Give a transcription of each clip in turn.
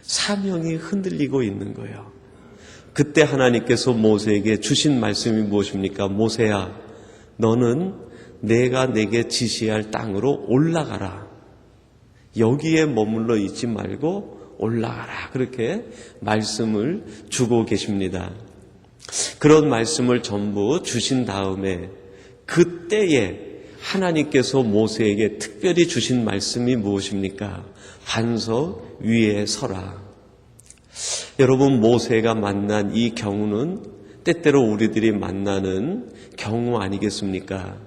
사명이 흔들리고 있는 거예요. 그때 하나님께서 모세에게 주신 말씀이 무엇입니까? 모세야, 너는 내가 내게 지시할 땅으로 올라가라. 여기에 머물러 있지 말고 올라가라. 그렇게 말씀을 주고 계십니다. 그런 말씀을 전부 주신 다음에 그때에 하나님께서 모세에게 특별히 주신 말씀이 무엇입니까? 반석 위에 서라. 여러분, 모세가 만난 이 경우는 때때로 우리들이 만나는 경우 아니겠습니까?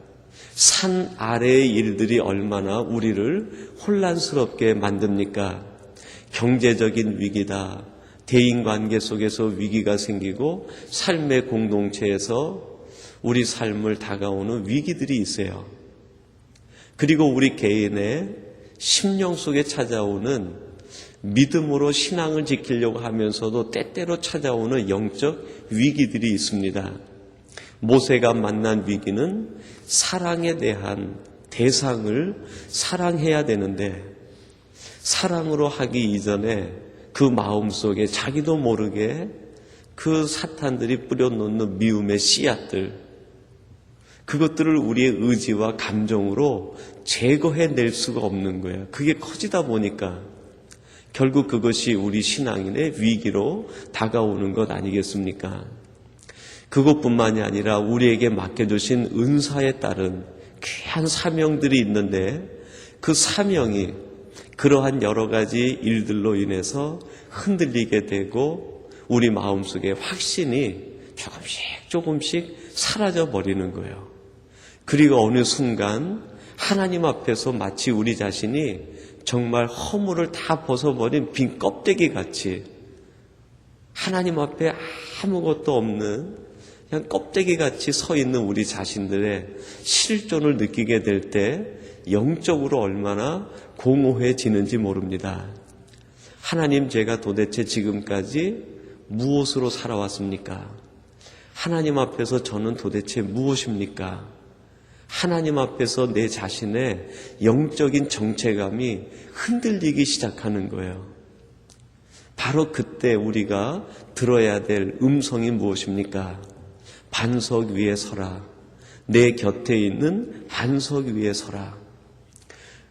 산 아래의 일들이 얼마나 우리를 혼란스럽게 만듭니까? 경제적인 위기다, 대인관계 속에서 위기가 생기고 삶의 공동체에서 우리 삶을 다가오는 위기들이 있어요. 그리고 우리 개인의 심령 속에 찾아오는 믿음으로 신앙을 지키려고 하면서도 때때로 찾아오는 영적 위기들이 있습니다. 모세가 만난 위기는 사랑에 대한 대상을 사랑해야 되는데 사랑으로 하기 이전에 그 마음속에 자기도 모르게 그 사탄들이 뿌려놓는 미움의 씨앗들, 그것들을 우리의 의지와 감정으로 제거해낼 수가 없는 거예요. 그게 커지다 보니까 결국 그것이 우리 신앙인의 위기로 다가오는 것 아니겠습니까? 그것뿐만이 아니라 우리에게 맡겨주신 은사에 따른 귀한 사명들이 있는데 그 사명이 그러한 여러 가지 일들로 인해서 흔들리게 되고 우리 마음속에 확신이 조금씩 사라져 버리는 거예요. 그리고 어느 순간 하나님 앞에서 마치 우리 자신이 정말 허물을 다 벗어버린 빈 껍데기 같이 하나님 앞에 아무것도 없는 그냥 껍데기 같이 서 있는 우리 자신들의 실존을 느끼게 될 때 영적으로 얼마나 공허해지는지 모릅니다. 하나님, 제가 도대체 지금까지 무엇으로 살아왔습니까? 하나님 앞에서 저는 도대체 무엇입니까? 하나님 앞에서 내 자신의 영적인 정체감이 흔들리기 시작하는 거예요. 바로 그때 우리가 들어야 될 음성이 무엇입니까? 반석 위에 서라. 내 곁에 있는 반석 위에 서라.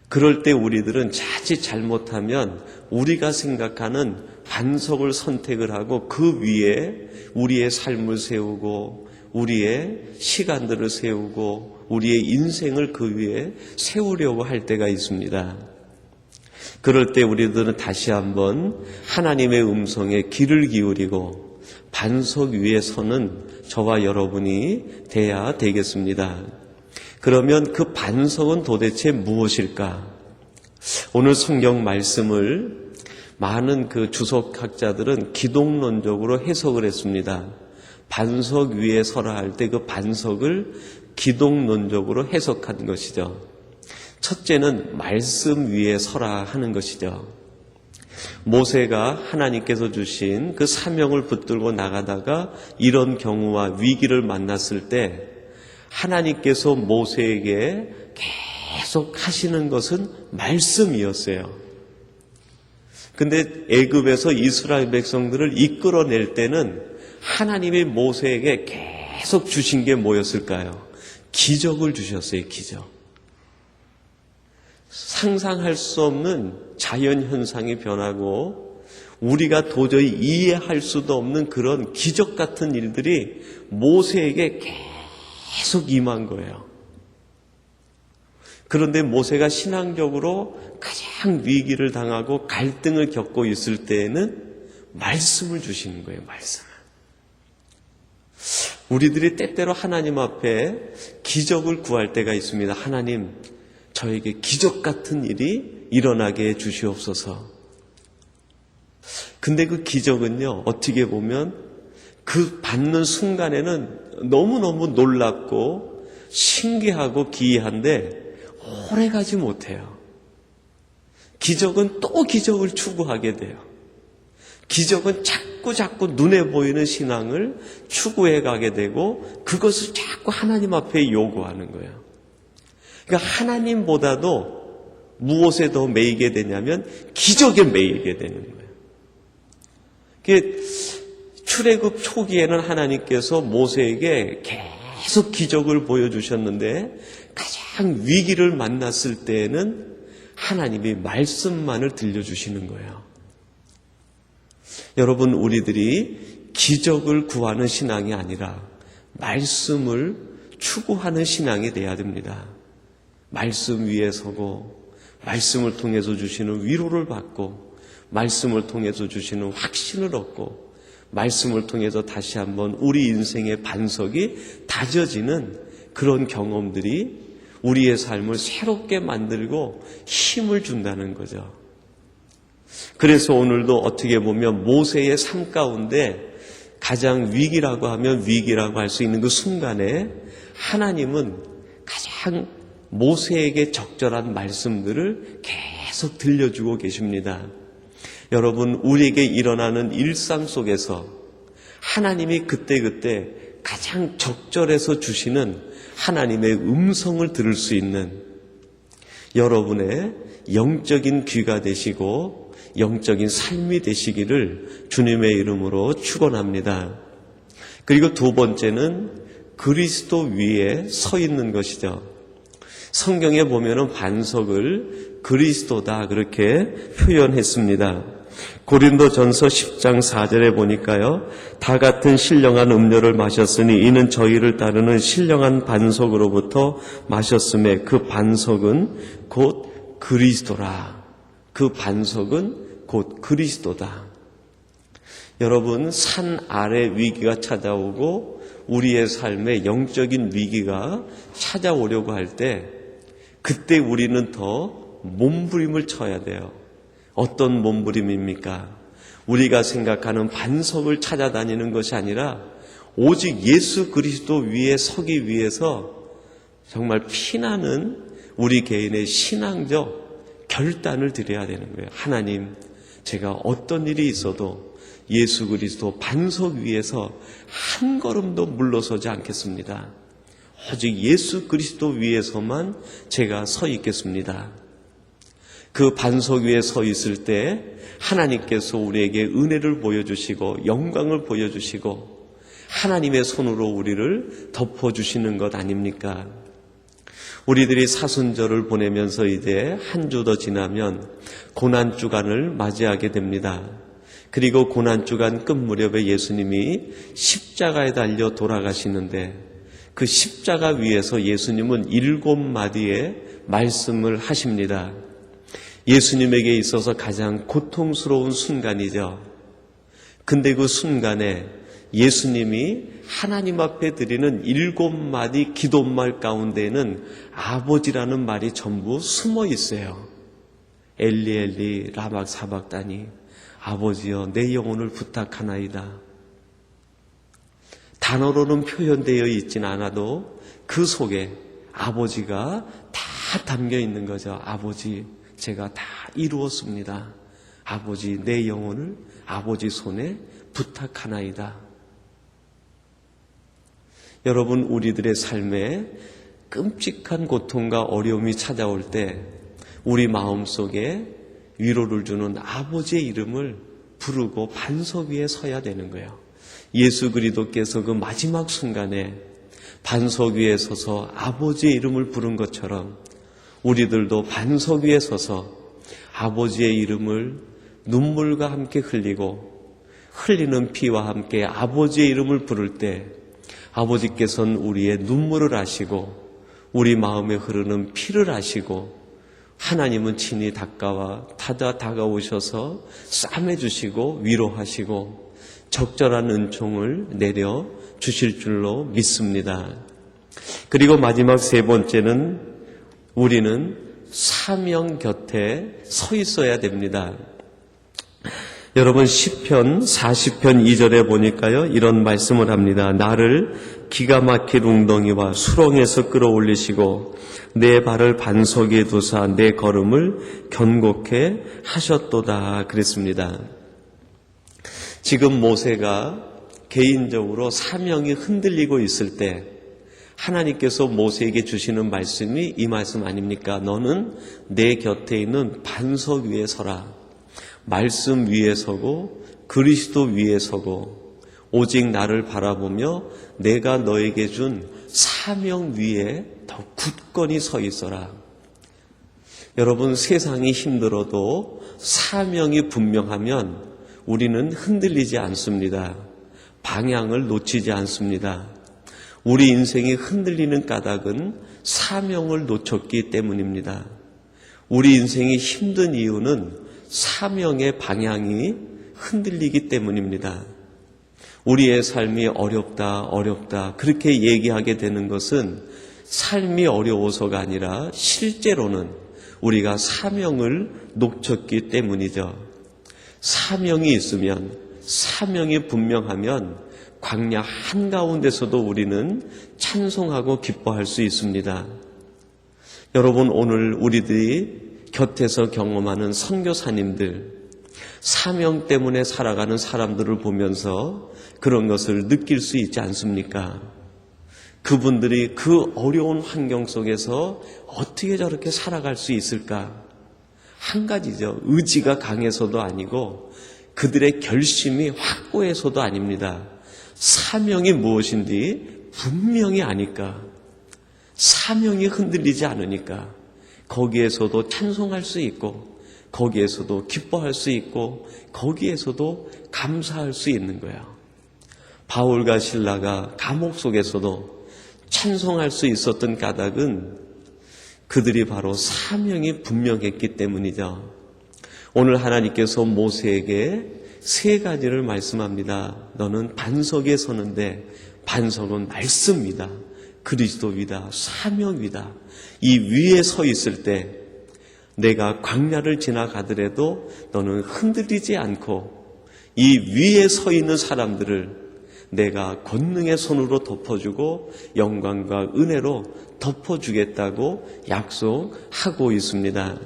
그럴 때 우리들은 자칫 잘못하면 우리가 생각하는 반석을 선택을 하고 그 위에 우리의 삶을 세우고 우리의 시간들을 세우고 우리의 인생을 그 위에 세우려고 할 때가 있습니다. 그럴 때 우리들은 다시 한번 하나님의 음성에 귀를 기울이고 반석 위에 서는 저와 여러분이 돼야 되겠습니다. 그러면 그 반석은 도대체 무엇일까? 오늘 성경 말씀을 많은 그 주석학자들은 기독론적으로 해석을 했습니다. 반석 위에 서라 할 때 그 반석을 기독론적으로 해석한 것이죠. 첫째는 말씀 위에 서라 하는 것이죠. 모세가 하나님께서 주신 그 사명을 붙들고 나가다가 이런 경우와 위기를 만났을 때 하나님께서 모세에게 계속 하시는 것은 말씀이었어요. 근데 애굽에서 이스라엘 백성들을 이끌어낼 때는 하나님이 모세에게 계속 주신 게 뭐였을까요? 기적을 주셨어요. 기적. 상상할 수 없는 자연 현상이 변하고 우리가 도저히 이해할 수도 없는 그런 기적 같은 일들이 모세에게 계속 임한 거예요. 그런데 모세가 신앙적으로 가장 위기를 당하고 갈등을 겪고 있을 때에는 말씀을 주시는 거예요. 말씀. 우리들이 때때로 하나님 앞에 기적을 구할 때가 있습니다. 하나님, 저에게 기적 같은 일이 일어나게 해 주시옵소서. 근데 그 기적은요, 어떻게 보면 그 받는 순간에는 너무너무 놀랍고 신기하고 기이한데 오래 가지 못해요. 기적은 또 기적을 추구하게 돼요. 기적은 자꾸 눈에 보이는 신앙을 추구해 가게 되고 그것을 자꾸 하나님 앞에 요구하는 거예요. 그러니까 하나님보다도 무엇에 더 매이게 되냐면 기적에 매이게 되는 거예요. 출애굽 초기에는 하나님께서 모세에게 계속 기적을 보여주셨는데 가장 위기를 만났을 때에는 하나님이 말씀만을 들려주시는 거예요. 여러분, 우리들이 기적을 구하는 신앙이 아니라 말씀을 추구하는 신앙이 돼야 됩니다. 말씀 위에 서고 말씀을 통해서 주시는 위로를 받고 말씀을 통해서 주시는 확신을 얻고 말씀을 통해서 다시 한번 우리 인생의 반석이 다져지는 그런 경험들이 우리의 삶을 새롭게 만들고 힘을 준다는 거죠. 그래서 오늘도 어떻게 보면 모세의 삶 가운데 가장 위기라고 하면 위기라고 할 수 있는 그 순간에 하나님은 가장 모세에게 적절한 말씀들을 계속 들려주고 계십니다. 여러분, 우리에게 일어나는 일상 속에서 하나님이 그때그때 가장 적절해서 주시는 하나님의 음성을 들을 수 있는 여러분의 영적인 귀가 되시고 영적인 삶이 되시기를 주님의 이름으로 축원합니다. 그리고 두 번째는 그리스도 위에 서 있는 것이죠. 성경에 보면은 반석을 그리스도다 그렇게 표현했습니다. 고린도전서 10장 4절에 보니까요, 다 같은 신령한 음료를 마셨으니 이는 저희를 따르는 신령한 반석으로부터 마셨음에 그 반석은 곧 그리스도라. 그 반석은 곧 그리스도다. 여러분, 산 아래 위기가 찾아오고 우리의 삶에 영적인 위기가 찾아오려고 할 때 그때 우리는 더 몸부림을 쳐야 돼요. 어떤 몸부림입니까? 우리가 생각하는 반석을 찾아다니는 것이 아니라 오직 예수 그리스도 위에 서기 위해서 정말 피나는 우리 개인의 신앙적 결단을 드려야 되는 거예요. 하나님, 제가 어떤 일이 있어도 예수 그리스도 반석 위에서 한 걸음도 물러서지 않겠습니다. 오직 예수 그리스도 위에서만 제가 서 있겠습니다. 그 반석 위에 서 있을 때 하나님께서 우리에게 은혜를 보여주시고 영광을 보여주시고 하나님의 손으로 우리를 덮어주시는 것 아닙니까? 우리들이 사순절을 보내면서 이제 한 주 더 지나면 고난주간을 맞이하게 됩니다. 그리고 고난주간 끝 무렵에 예수님이 십자가에 달려 돌아가시는데 그 십자가 위에서 예수님은 7마디의 말씀을 하십니다. 예수님에게 있어서 가장 고통스러운 순간이죠. 근데 그 순간에 예수님이 하나님 앞에 드리는 7마디 기도말 가운데에는 아버지라는 말이 전부 숨어 있어요. 엘리 엘리 라막 사박다니, 아버지여 내 영혼을 부탁하나이다. 단어로는 표현되어 있진 않아도 그 속에 아버지가 다 담겨 있는 거죠. 아버지, 제가 다 이루었습니다. 아버지, 내 영혼을 아버지 손에 부탁하나이다. 여러분, 우리들의 삶에 끔찍한 고통과 어려움이 찾아올 때 우리 마음속에 위로를 주는 아버지의 이름을 부르고 반석 위에 서야 되는 거예요. 예수 그리스도께서 그 마지막 순간에 반석 위에 서서 아버지의 이름을 부른 것처럼 우리들도 반석 위에 서서 아버지의 이름을 눈물과 함께 흘리고 흘리는 피와 함께 아버지의 이름을 부를 때 아버지께서는 우리의 눈물을 아시고 우리 마음에 흐르는 피를 아시고 하나님은 친히 다가오셔서 싸매주시고 위로하시고 적절한 은총을 내려 주실 줄로 믿습니다. 그리고 마지막 세 번째는 우리는 사명 곁에 서 있어야 됩니다. 여러분, 시편 40편 2절에 보니까요, 이런 말씀을 합니다. 나를 기가 막힌 웅덩이와 수렁에서 끌어올리시고 내 발을 반석 위에 두사 내 걸음을 견고케 하셨도다 그랬습니다. 지금 모세가 개인적으로 사명이 흔들리고 있을 때 하나님께서 모세에게 주시는 말씀이 이 말씀 아닙니까? 너는 내 곁에 있는 반석 위에 서라. 말씀 위에 서고 그리스도 위에 서고 오직 나를 바라보며 내가 너에게 준 사명 위에 더 굳건히 서 있어라. 여러분, 세상이 힘들어도 사명이 분명하면 우리는 흔들리지 않습니다. 방향을 놓치지 않습니다. 우리 인생이 흔들리는 까닭은 사명을 놓쳤기 때문입니다. 우리 인생이 힘든 이유는 사명의 방향이 흔들리기 때문입니다. 우리의 삶이 어렵다 그렇게 얘기하게 되는 것은 삶이 어려워서가 아니라 실제로는 우리가 사명을 놓쳤기 때문이죠. 사명이 있으면, 사명이 분명하면 광야 한가운데서도 우리는 찬송하고 기뻐할 수 있습니다. 여러분, 오늘 우리들이 곁에서 경험하는 선교사님들, 사명 때문에 살아가는 사람들을 보면서 그런 것을 느낄 수 있지 않습니까? 그분들이 그 어려운 환경 속에서 어떻게 저렇게 살아갈 수 있을까? 한 가지죠. 의지가 강해서도 아니고 그들의 결심이 확고해서도 아닙니다. 사명이 무엇인지 분명히 아니까, 사명이 흔들리지 않으니까 거기에서도 찬송할 수 있고 거기에서도 기뻐할 수 있고 거기에서도 감사할 수 있는 거예요. 바울과 실라가 감옥 속에서도 찬송할 수 있었던 까닭은 그들이 바로 사명이 분명했기 때문이죠. 오늘 하나님께서 모세에게 세 가지를 말씀합니다. 너는 반석에 서는데 반석은 말씀이다, 그리스도이다, 사명이다. 이 위에 서 있을 때 내가 광야를 지나가더라도 너는 흔들리지 않고 이 위에 서 있는 사람들을 내가 권능의 손으로 덮어주고 영광과 은혜로 덮어주겠다고 약속하고 있습니다.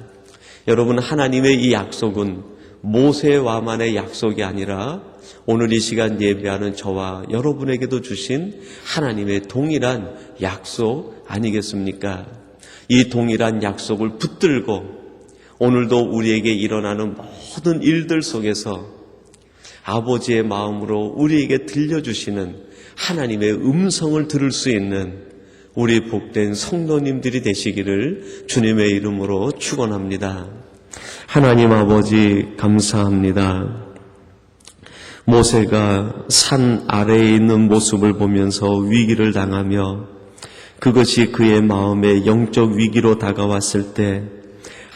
여러분, 하나님의 이 약속은 모세와만의 약속이 아니라 오늘 이 시간 예배하는 저와 여러분에게도 주신 하나님의 동일한 약속 아니겠습니까? 이 동일한 약속을 붙들고 오늘도 우리에게 일어나는 모든 일들 속에서 아버지의 마음으로 우리에게 들려주시는 하나님의 음성을 들을 수 있는 우리 복된 성도님들이 되시기를 주님의 이름으로 축원합니다. 하나님 아버지, 감사합니다. 모세가 산 아래에 있는 모습을 보면서 위기를 당하며 그것이 그의 마음에 영적 위기로 다가왔을 때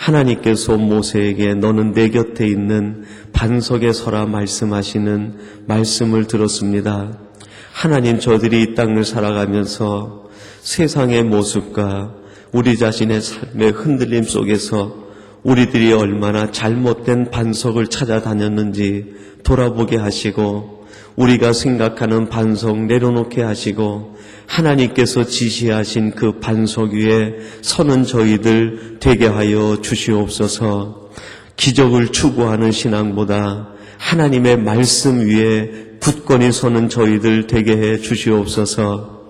하나님께서 모세에게 너는 내 곁에 있는 반석에 서라 말씀하시는 말씀을 들었습니다. 하나님, 저들이 이 땅을 살아가면서 세상의 모습과 우리 자신의 삶의 흔들림 속에서 우리들이 얼마나 잘못된 반석을 찾아다녔는지 돌아보게 하시고 우리가 생각하는 반석 내려놓게 하시고 하나님께서 지시하신 그 반석 위에 서는 저희들 되게 하여 주시옵소서. 기적을 추구하는 신앙보다 하나님의 말씀 위에 굳건히 서는 저희들 되게 해 주시옵소서.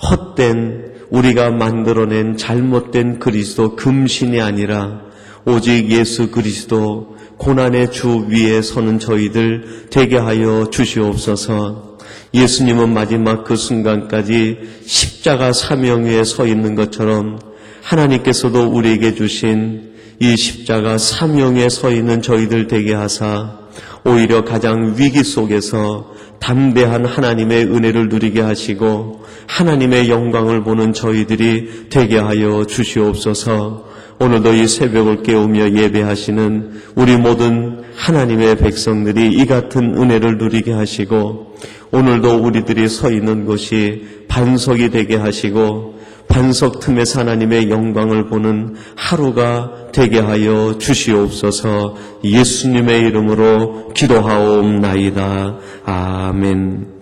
헛된 우리가 만들어낸 잘못된 그리스도 금신이 아니라 오직 예수 그리스도 고난의 주 위에 서는 저희들 되게 하여 주시옵소서. 예수님은 마지막 그 순간까지 십자가 사명 위에 서 있는 것처럼 하나님께서도 우리에게 주신 이 십자가 사명에 서 있는 저희들 되게 하사 오히려 가장 위기 속에서 담대한 하나님의 은혜를 누리게 하시고 하나님의 영광을 보는 저희들이 되게 하여 주시옵소서. 오늘도 이 새벽을 깨우며 예배하시는 우리 모든 하나님의 백성들이 이 같은 은혜를 누리게 하시고 오늘도 우리들이 서 있는 곳이 반석이 되게 하시고 반석 틈에서 하나님의 영광을 보는 하루가 되게 하여 주시옵소서. 예수님의 이름으로 기도하옵나이다. 아멘.